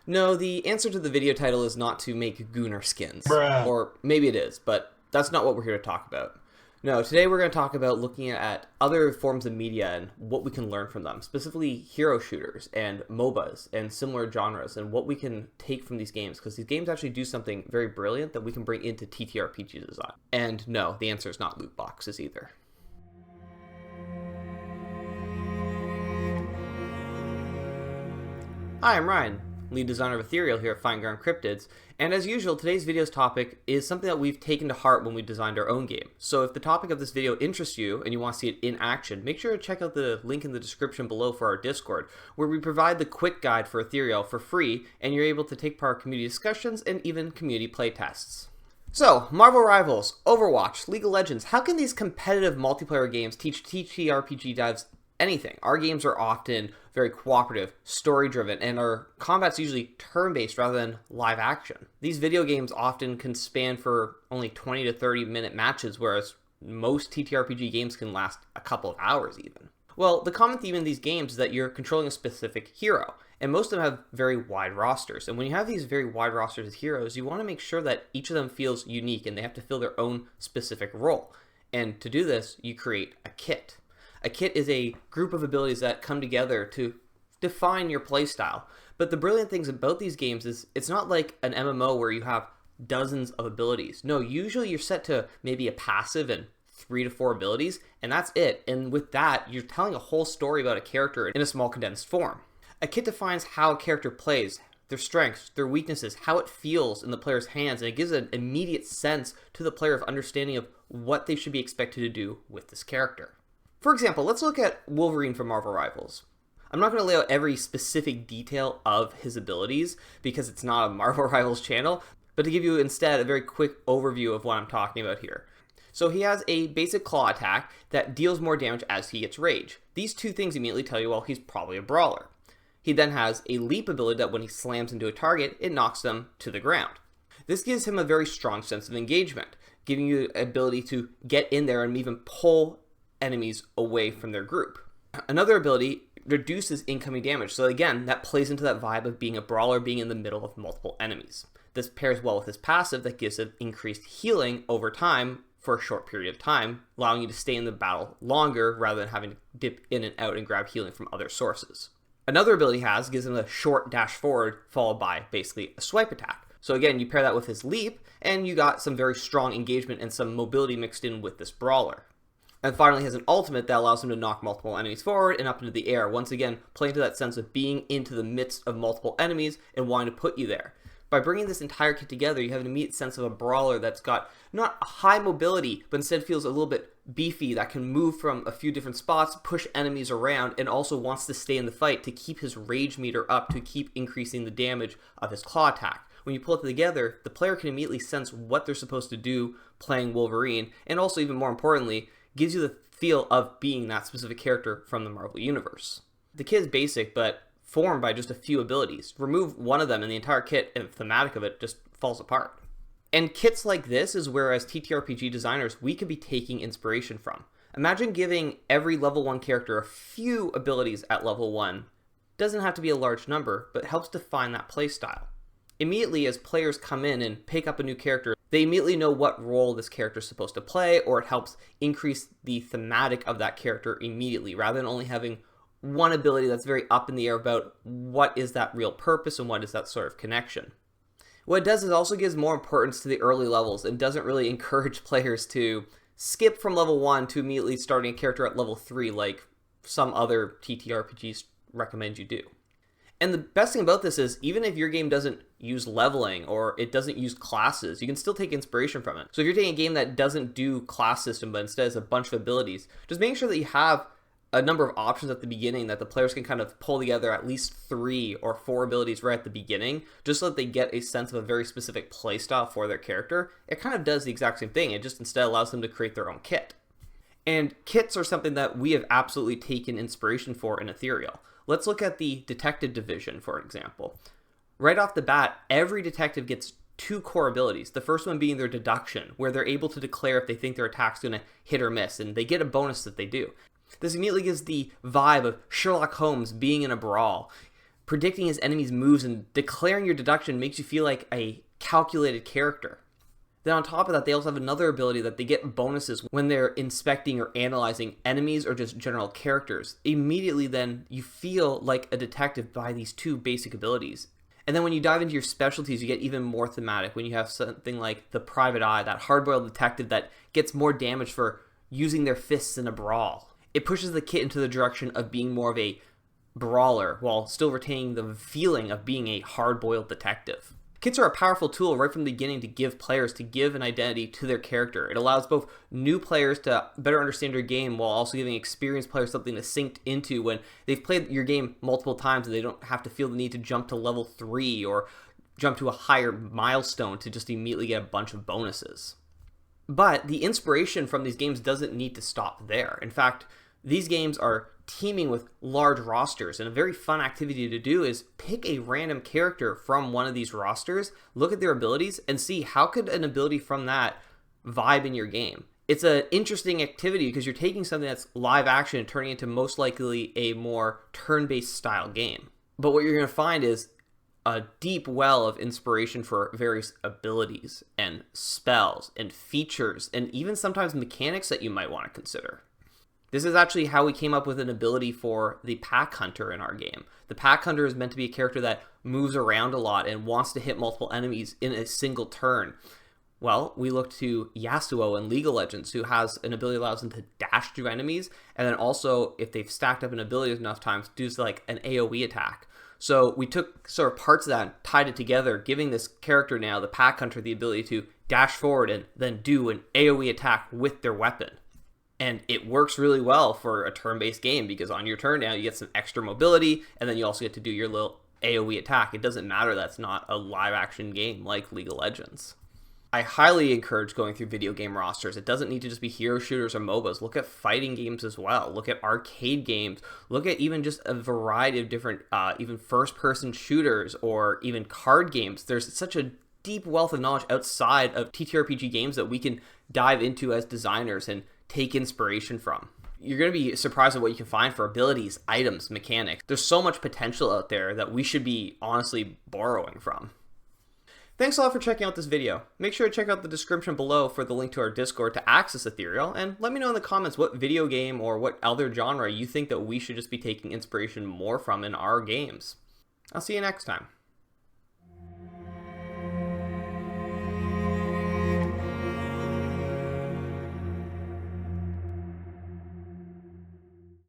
No, the answer to the video title is not to make Gooner skins. Bruh. Or maybe it is, but that's not what we're here to talk about. No, today we're going to talk about looking at other forms of media and what we can learn from them, specifically hero shooters and MOBAs and similar genres, and what we can take from these games, because these games actually do something very brilliant that we can bring into TTRPG design. And no, the answer is not loot boxes either. Hi, I'm Ryan, lead designer of Ethereal here at Pathfinder Cryptids, and as usual, today's video's topic is something that we've taken to heart when we designed our own game. So if the topic of this video interests you and you want to see it in action, make sure to check out the link in the description below for our Discord, where we provide the quick guide for Ethereal for free, and you're able to take part in community discussions and even community playtests. So, Marvel Rivals, Overwatch, League of Legends, how can these competitive multiplayer games teach TTRPG devs anything? Our games are often very cooperative, story-driven, and our combat's usually turn-based rather than live action. These video games often can span for only 20 to 30-minute matches, whereas most TTRPG games can last a couple of hours even. Well, the common theme in these games is that you're controlling a specific hero, and most of them have very wide rosters. And when you have these very wide rosters of heroes, you want to make sure that each of them feels unique and they have to fill their own specific role. And to do this, you create a kit. A kit is a group of abilities that come together to define your playstyle. But the brilliant things about these games is it's not like an MMO where you have dozens of abilities. No, usually you're set to maybe a passive and 3 to 4 abilities, and that's it. And with that, you're telling a whole story about a character in a small condensed form. A kit defines how a character plays, their strengths, their weaknesses, how it feels in the player's hands, and it gives an immediate sense to the player of understanding of what they should be expected to do with this character. For example, let's look at Wolverine from Marvel Rivals. I'm not going to lay out every specific detail of his abilities because it's not a Marvel Rivals channel, but to give you instead a very quick overview of what I'm talking about here. So he has a basic claw attack that deals more damage as he gets rage. These two things immediately tell you, well, he's probably a brawler. He then has a leap ability that when he slams into a target, it knocks them to the ground. This gives him a very strong sense of engagement, giving you the ability to get in there and even pull enemies away from their group. Another ability reduces incoming damage, so again, that plays into that vibe of being a brawler, being in the middle of multiple enemies. This pairs well with his passive that gives it increased healing over time for a short period of time, allowing you to stay in the battle longer rather than having to dip in and out and grab healing from other sources. Another ability he has gives him a short dash forward followed by basically a swipe attack. So again, you pair that with his leap and you got some very strong engagement and some mobility mixed in with this brawler. And finally, he has an ultimate that allows him to knock multiple enemies forward and up into the air, once again playing to that sense of being into the midst of multiple enemies and wanting to put you there. By bringing this entire kit together, you have an immediate sense of a brawler that's got not a high mobility, but instead feels a little bit beefy, that can move from a few different spots, push enemies around, and also wants to stay in the fight to keep his rage meter up to keep increasing the damage of his claw attack. When you pull it together, the player can immediately sense what they're supposed to do playing Wolverine, and also, even more importantly, gives you the feel of being that specific character from the Marvel Universe. The kit is basic, but formed by just a few abilities. Remove one of them and the entire kit and thematic of it just falls apart. And kits like this is where, as TTRPG designers, we could be taking inspiration from. Imagine giving every level 1 character a few abilities at level 1. Doesn't have to be a large number, but helps define that playstyle. Immediately as players come in and pick up a new character, they immediately know what role this character is supposed to play, or it helps increase the thematic of that character immediately, rather than only having one ability that's very up in the air about what is that real purpose and what is that sort of connection. What it does is also gives more importance to the early levels and doesn't really encourage players to skip from level 1 to immediately starting a character at level 3 like some other TTRPGs recommend you do. And the best thing about this is, even if your game doesn't use leveling or it doesn't use classes, you can still take inspiration from it. So if you're taking a game that doesn't do class system but instead has a bunch of abilities, just making sure that you have a number of options at the beginning that the players can kind of pull together at least 3 or 4 abilities right at the beginning, just so that they get a sense of a very specific playstyle for their character. It kind of does the exact same thing. It just instead allows them to create their own kit. And kits are something that we have absolutely taken inspiration for in Ethereal. Let's look at the detective division, for example. Right off the bat, every detective gets 2 core abilities. The first one being their deduction, where they're able to declare if they think their attack's going to hit or miss, and they get a bonus if they do. This immediately gives the vibe of Sherlock Holmes being in a brawl. Predicting his enemy's moves and declaring your deduction makes you feel like a calculated character. Then on top of that, they also have another ability that they get bonuses when they're inspecting or analyzing enemies or just general characters. Immediately then, you feel like a detective by these two basic abilities. And then when you dive into your specialties, you get even more thematic when you have something like the private eye, that hard-boiled detective that gets more damage for using their fists in a brawl. It pushes the kit into the direction of being more of a brawler while still retaining the feeling of being a hard-boiled detective. Kits are a powerful tool right from the beginning to give players to give an identity to their character. It allows both new players to better understand your game while also giving experienced players something to sink into when they've played your game multiple times and they don't have to feel the need to jump to level 3 or jump to a higher milestone to just immediately get a bunch of bonuses. But the inspiration from these games doesn't need to stop there. In fact, these games are teaming with large rosters, and a very fun activity to do is pick a random character from one of these rosters, look at their abilities, and see how could an ability from that vibe in your game. It's an interesting activity because you're taking something that's live action and turning it into most likely a more turn-based style game. But what you're going to find is a deep well of inspiration for various abilities and spells and features and even sometimes mechanics that you might want to consider. This is actually how we came up with an ability for the Pack Hunter in our game. The Pack Hunter is meant to be a character that moves around a lot and wants to hit multiple enemies in a single turn. Well, we looked to Yasuo in League of Legends, who has an ability that allows him to dash through enemies, and then also, if they've stacked up an ability enough times, do like an AoE attack. So we took sort of parts of that and tied it together, giving this character now, the Pack Hunter, the ability to dash forward and then do an AoE attack with their weapon. And it works really well for a turn-based game because on your turn now you get some extra mobility and then you also get to do your little AoE attack. It doesn't matter that's not a live-action game like League of Legends. I highly encourage going through video game rosters. It doesn't need to just be hero shooters or MOBAs. Look at fighting games as well. Look at arcade games. Look at even just a variety of different even first-person shooters or even card games. There's such a deep wealth of knowledge outside of TTRPG games that we can dive into as designers and take inspiration from. You're going to be surprised at what you can find for abilities, items, mechanics. There's so much potential out there that we should be honestly borrowing from. Thanks a lot for checking out this video. Make sure to check out the description below for the link to our Discord to access Ethereal, and let me know in the comments what video game or what other genre you think that we should just be taking inspiration more from in our games. I'll see you next time.